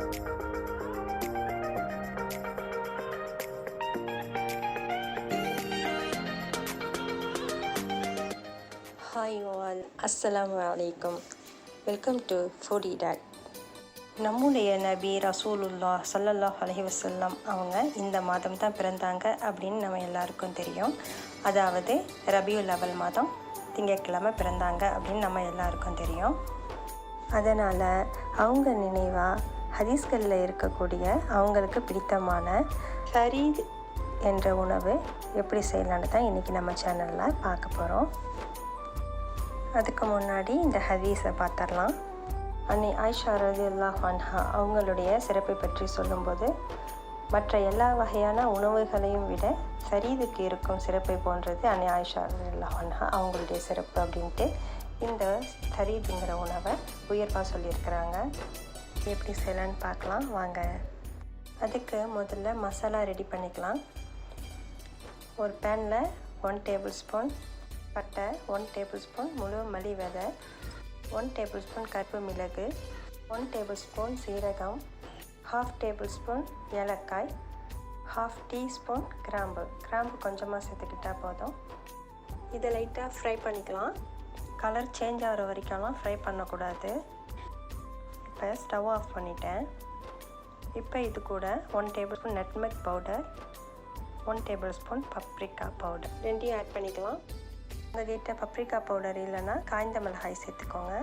Hi all, S.A.W. Welcome to foodie date. நம்முடைய நபி ரசூலுல்லாஹ் ஸல்லல்லாஹு அலைஹி வஸல்லம் அவங்க இந்த மாதம் தான் பிறந்தாங்க அப்படின்னு நம்ம எல்லாருக்கும் தெரியும். அதாவது ரபியுல் அவல் மாதம் திங்கட்கிழமை பிறந்தாங்க அப்படின்னு நம்ம எல்லாருக்கும் தெரியும். அதனால் அவங்க நினைவாக ஹதீஸ்களில் இருக்கக்கூடிய அவங்களுக்கு பிடித்தமான தரீத் என்ற உணவு எப்படி செய்யலான்னு தான் இன்றைக்கி நம்ம சேனலில் பார்க்க போகிறோம். அதுக்கு முன்னாடி இந்த ஹதீஸை பார்த்துடலாம். அன்னை ஆயிஷா ரலியல்லாஹு அன்ஹா அவங்களுடைய சிறப்பை பற்றி சொல்லும்போது, மற்ற எல்லா வகையான உணவுகளையும் விட தரீதுக்கு இருக்கும் சிறப்பை போன்றது அன்னை ஆயிஷா ரலியல்லாஹு அன்ஹா அவங்களுடைய சிறப்பு அப்படின்ட்டு இந்த தரீதுங்கிற உணவை உயர்வாக சொல்லியிருக்கிறாங்க. எப்படி செய்யலான்னு பார்க்கலாம் வாங்க. அதுக்கு முதல்ல மசாலா ரெடி பண்ணிக்கலாம். ஒரு பேனில் 1 டேபிள் ஸ்பூன் பட்டை, 1 டேபிள் ஸ்பூன் முழு மல்லி விதை, 1 டேபிள் ஸ்பூன் கருப்பு மிளகு, 1 டேபிள் ஸ்பூன் சீரகம், 1/2 டேபிள் ஸ்பூன் ஏலக்காய், 1/2 டீஸ்பூன் கிராம்பு கொஞ்சமாக சேர்த்துக்கிட்டால் போதும். இதை லைட்டாக ஃப்ரை பண்ணிக்கலாம். கலர் சேஞ்ச் ஆகிற வரைக்கும்லாம் ஃப்ரை பண்ணக்கூடாது. இப்போ ஸ்டவ் ஆஃப் பண்ணிட்டேன். இப்போ இது கூட 1 table spoon nutmeg powder, 1 table spoon paprika powder ரெண்டையும் ஆட் பண்ணிக்கலாம். உங்கள்கிட்ட பப்ரிக்கா பவுடர் இல்லைன்னா காய்ந்த மிளகாய் சேர்த்துக்கோங்க.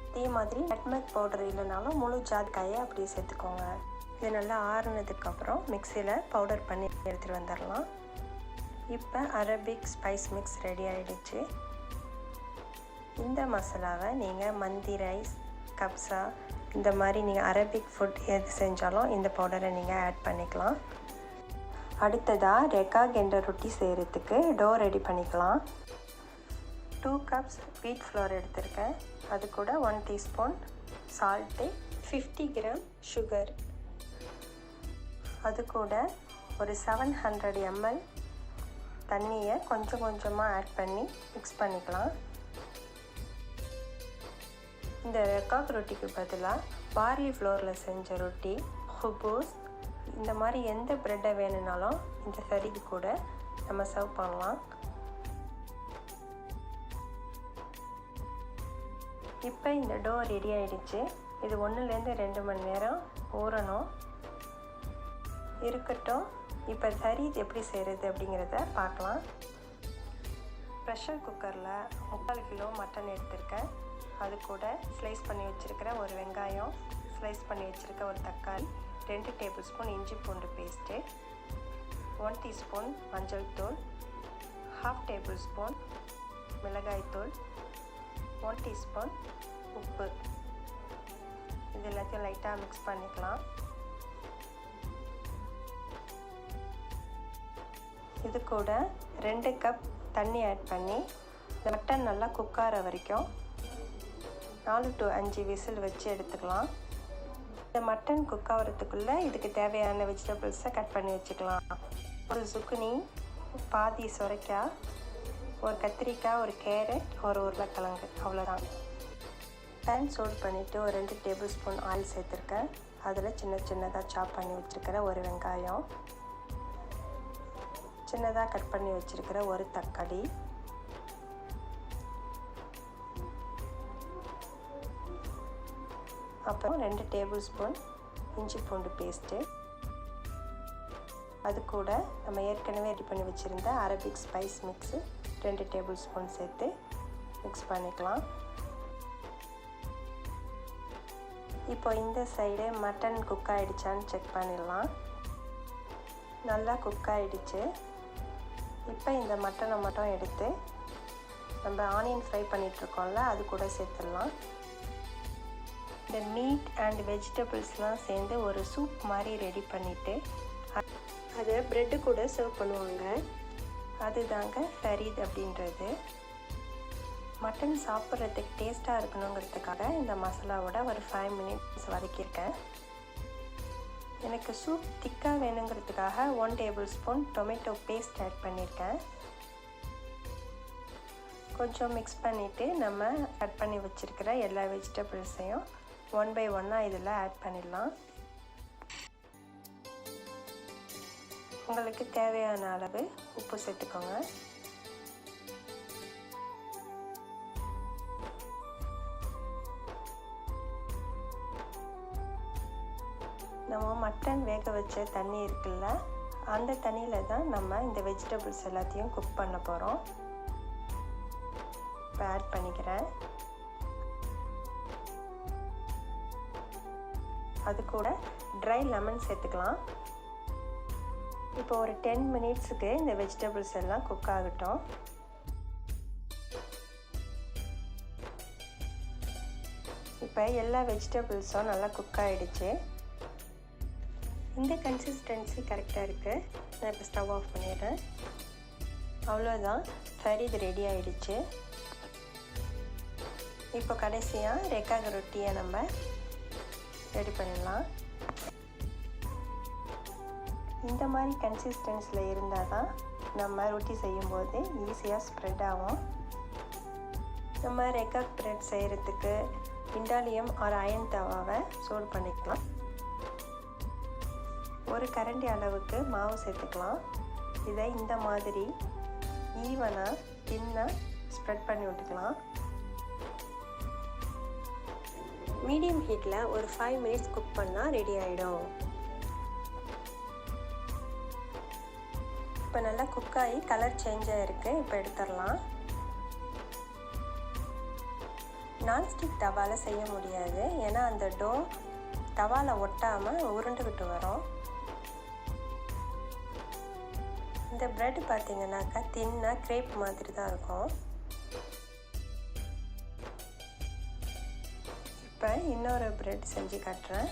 இதே மாதிரி நட்மெக் பவுடர் இல்லைனாலும் முழு ஜாதிக்காயை அப்படியே சேர்த்துக்கோங்க. இது நல்லா ஆறுனதுக்கப்புறம் மிக்சியில் பவுடர் பண்ணி எடுத்துகிட்டு வந்துடலாம். இப்போ அரபிக் ஸ்பைஸ் மிக்ஸ் ரெடி ஆகிடுச்சு. இந்த மசாலாவை நீங்கள் மந்தி ரைஸ், கப்ஸா இந்த மாதிரி நீங்கள் அரபிக் ஃபுட் எது செஞ்சாலும் இந்த பவுடரை நீங்கள் ஆட் பண்ணிக்கலாம். அடுத்ததாக ரெக்காக் என்ற ரொட்டி செய்கிறதுக்கு டோ ரெடி பண்ணிக்கலாம். 2 கப்ஸ் வீட் ஃப்ளோர் எடுத்திருக்கேன். அது கூட 1 டீஸ்பூன் சால்ட்டு, 50 கிராம் சுகர், அது கூட ஒரு 700 ml தண்ணியை கொஞ்சம் கொஞ்சமாக ஆட் பண்ணி மிக்ஸ் பண்ணிக்கலாம். இந்த ரெக்காக் ரொட்டிக்கு பதிலாக பார்லி ஃப்ளோரில் செஞ்ச ரொட்டி, ஹுபூஸ் இந்த மாதிரி எந்த ப்ரெட்டை வேணும்னாலும் இந்த தரீது கூட நம்ம சர்வ் பண்ணலாம். இப்போ இந்த டோ ரெடி ஆகிடுச்சு. இது 1லேருந்து 2 மணி நேரம் ஊறணும் இருக்கட்டும். இப்போ தரீத் எப்படி செய்கிறது அப்படிங்கிறத பார்க்கலாம். ப்ரெஷர் குக்கரில் 3/4 கிலோ மட்டன் எடுத்திருக்கேன். அது கூட ஸ்லைஸ் பண்ணி வச்சுருக்கிற ஒரு வெங்காயம், ஸ்லைஸ் பண்ணி வச்சுருக்க ஒரு தக்காளி, 2 டேபிள் ஸ்பூன் இஞ்சி பூண்டு பேஸ்ட்டு, 1 டீஸ்பூன் மஞ்சள் தூள், 1/2 டேபிள் ஸ்பூன் மிளகாய் தூள், 1 டீஸ்பூன் உப்பு. இது எல்லாத்தையும் லைட்டாக மிக்ஸ் பண்ணிக்கலாம். இது கூட 2 கப் தண்ணி ஆட் பண்ணி இந்த மட்டன் நல்லா குக் ஆகிற வரைக்கும் 4 to 5 விசில் வச்சு எடுத்துக்கலாம். இந்த மட்டன் குக் ஆகிறதுக்குள்ளே இதுக்கு தேவையான வெஜிடபிள்ஸை கட் பண்ணி வச்சுக்கலாம். ஒரு சுக்குனி, பாதி சுரைக்காய், ஒரு கத்திரிக்காய், ஒரு கேரட், ஒரு உருளைக்கிழங்கு, அவ்வளோதான். பேன் சூடு பண்ணிவிட்டு ஒரு 2 டேபிள் ஸ்பூன் ஆயில் சேர்த்துருக்கேன். அதில் சின்னதாக சாப் பண்ணி வச்சுருக்கிற ஒரு வெங்காயம், சின்னதாக கட் பண்ணி வச்சுருக்கிற ஒரு தக்காளி, அப்புறம் 2 டேபிள் ஸ்பூன் இஞ்சி பூண்டு பேஸ்ட்டு, அது கூட நம்ம ஏற்கனவே ரெடி பண்ணி வச்சுருந்த Arabic spice mix 2 tablespoon சேர்த்து மிக்ஸ் பண்ணிக்கலாம். இப்போ இந்த சைடு மட்டன் குக் ஆகிடுச்சான்னு செக் பண்ணிடலாம். நல்லா குக் ஆகிடுச்சு. இப்போ இந்த மட்டனை மட்டும் எடுத்து நம்ம ஆனியன் ஃப்ரை பண்ணிகிட்ருக்கோம்ல அது கூட சேர்த்துடலாம். இந்த மீட் அண்ட் வெஜிடபிள்ஸ்லாம் சேர்ந்து ஒரு சூப் மாதிரி ரெடி பண்ணிவிட்டு அதை ப்ரெட்டு கூட சர்வ் பண்ணுவாங்க. அதுதாங்க தரீத் அப்படின்றது. மட்டன் சாப்பிட்றதுக்கு டேஸ்ட்டாக இருக்கணுங்கிறதுக்காக இந்த மசாலாவோட ஒரு 5 மினிட்ஸ் வதக்கியிருக்கேன். எனக்கு சூப் திக்காக வேணுங்கிறதுக்காக 1 tablespoon tomato paste add பண்ணியிருக்கேன். கொஞ்சம் மிக்ஸ் பண்ணிவிட்டு நம்ம கட் பண்ணி வச்சுருக்கிற எல்லா வெஜிடபிள்ஸையும் ஒன் பை ஒன்னாக இதில் ஆட் பண்ணிடலாம். உங்களுக்கு தேவையான அளவு உப்பு சேர்த்துக்கோங்க. நம்ம மட்டன் வேக வச்ச தண்ணி இருக்குல்ல, அந்த தண்ணியில் தான் நம்ம இந்த வெஜிடபிள்ஸ் எல்லாத்தையும் குக் பண்ண போகிறோம். இப்போ ஆட் பண்ணிக்கிறேன். அது கூட ட்ரை லெமன் சேர்த்துக்கலாம். இப்போ ஒரு 10 மினிட்ஸுக்கு இந்த வெஜிடபிள்ஸ் எல்லாம் குக் ஆகட்டும். இப்போ எல்லா வெஜிடபிள்ஸும் நல்லா குக் ஆகிடுச்சு. இந்த கன்சிஸ்டன்சி கரெக்டாக இருக்குது. நான் இப்போ ஸ்டவ் ஆஃப் பண்ணிடுறேன். அவ்வளோதான், தரீத் ரெடி ஆகிடுச்சு. இப்போ கடைசியாக ரெக்காக் ரொட்டியை நம்ம ரெடி பண்ணிடலாம். இந்த மாதிரி கன்சிஸ்டன்ஸில் இருந்தால் தான் நம்ம ரொட்டி செய்யும்போது ஈஸியாக ஸ்ப்ரெட் ஆகும். நம்ம ரெக்காக் பிரெட் செய்கிறதுக்கு இண்டாலியம் ஒரு அயன் தவாவை சூடு பண்ணிக்கலாம். ஒரு கரண்டி அளவுக்கு மாவு சேர்த்துக்கலாம். இதை இந்த மாதிரி ஈவனாக தின்னாக ஸ்ப்ரெட் பண்ணி விட்டுக்கலாம். மீடியம் ஹீட்டில் ஒரு 5 மினிட்ஸ் குக் பண்ணால் ரெடி ஆகிடும். இப்போ நல்லா குக் ஆகி கலர் சேஞ்ச் ஆகிருக்கு. இப்போ எடுத்துடலாம். நான்ஸ்டிக் தவாவில் செய்ய முடியாது, ஏன்னா அந்த டோ தவாவில் ஒட்டாமல் உருண்டுக்கிட்டு வரும். இந்த ப்ரெட் பார்த்தீங்கன்னாக்கா தின்னாக க்ரேப் மாதிரி தான் இருக்கும். இப்போ இன்னொரு ப்ரெட் செஞ்சு காட்டுறேன்.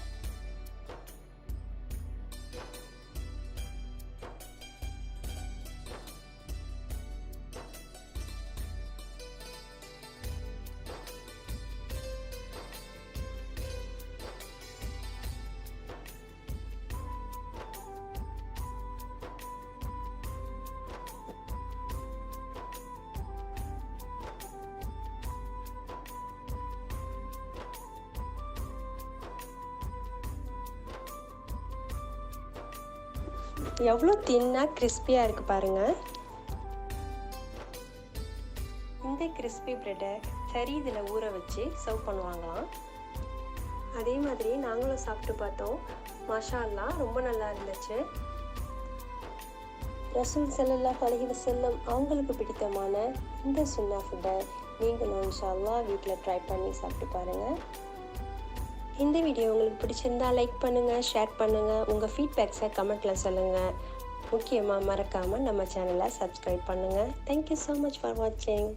எவ்வளோ தின்னாக கிறிஸ்பியாக இருக்குது பாருங்கள். இந்த கிறிஸ்பி ப்ரெட்டை தரீதில் ஊற வச்சு சர்வ் பண்ணுவாங்களாம். அதே மாதிரி நாங்களும் சாப்பிட்டு பார்த்தோம். மாஷா அல்லாஹ், ரொம்ப நல்லா இருந்துச்சு. ரசூல் ஸல்லல்லாஹு அலைஹி வஸல்லம் அவங்களுக்கு பிடித்தமான இந்த சுன்னா ஃபுட்டை நீங்களும் இன்ஷா அல்லாஹ் வீட்டில் ட்ரை பண்ணி சாப்பிட்டு பாருங்கள். இந்த வீடியோ உங்களுக்கு பிடிச்சிருந்தால் லைக் பண்ணுங்கள், ஷேர் பண்ணுங்கள், உங்கள் ஃபீட்பேக்ஸை கமெண்ட்டில் சொல்லுங்கள். முக்கியமாக மறக்காமல் நம்ம சேனலை சப்ஸ்கிரைப் பண்ணுங்கள். தேங்க்யூ ஸோ மச் ஃபார் வாட்சிங்.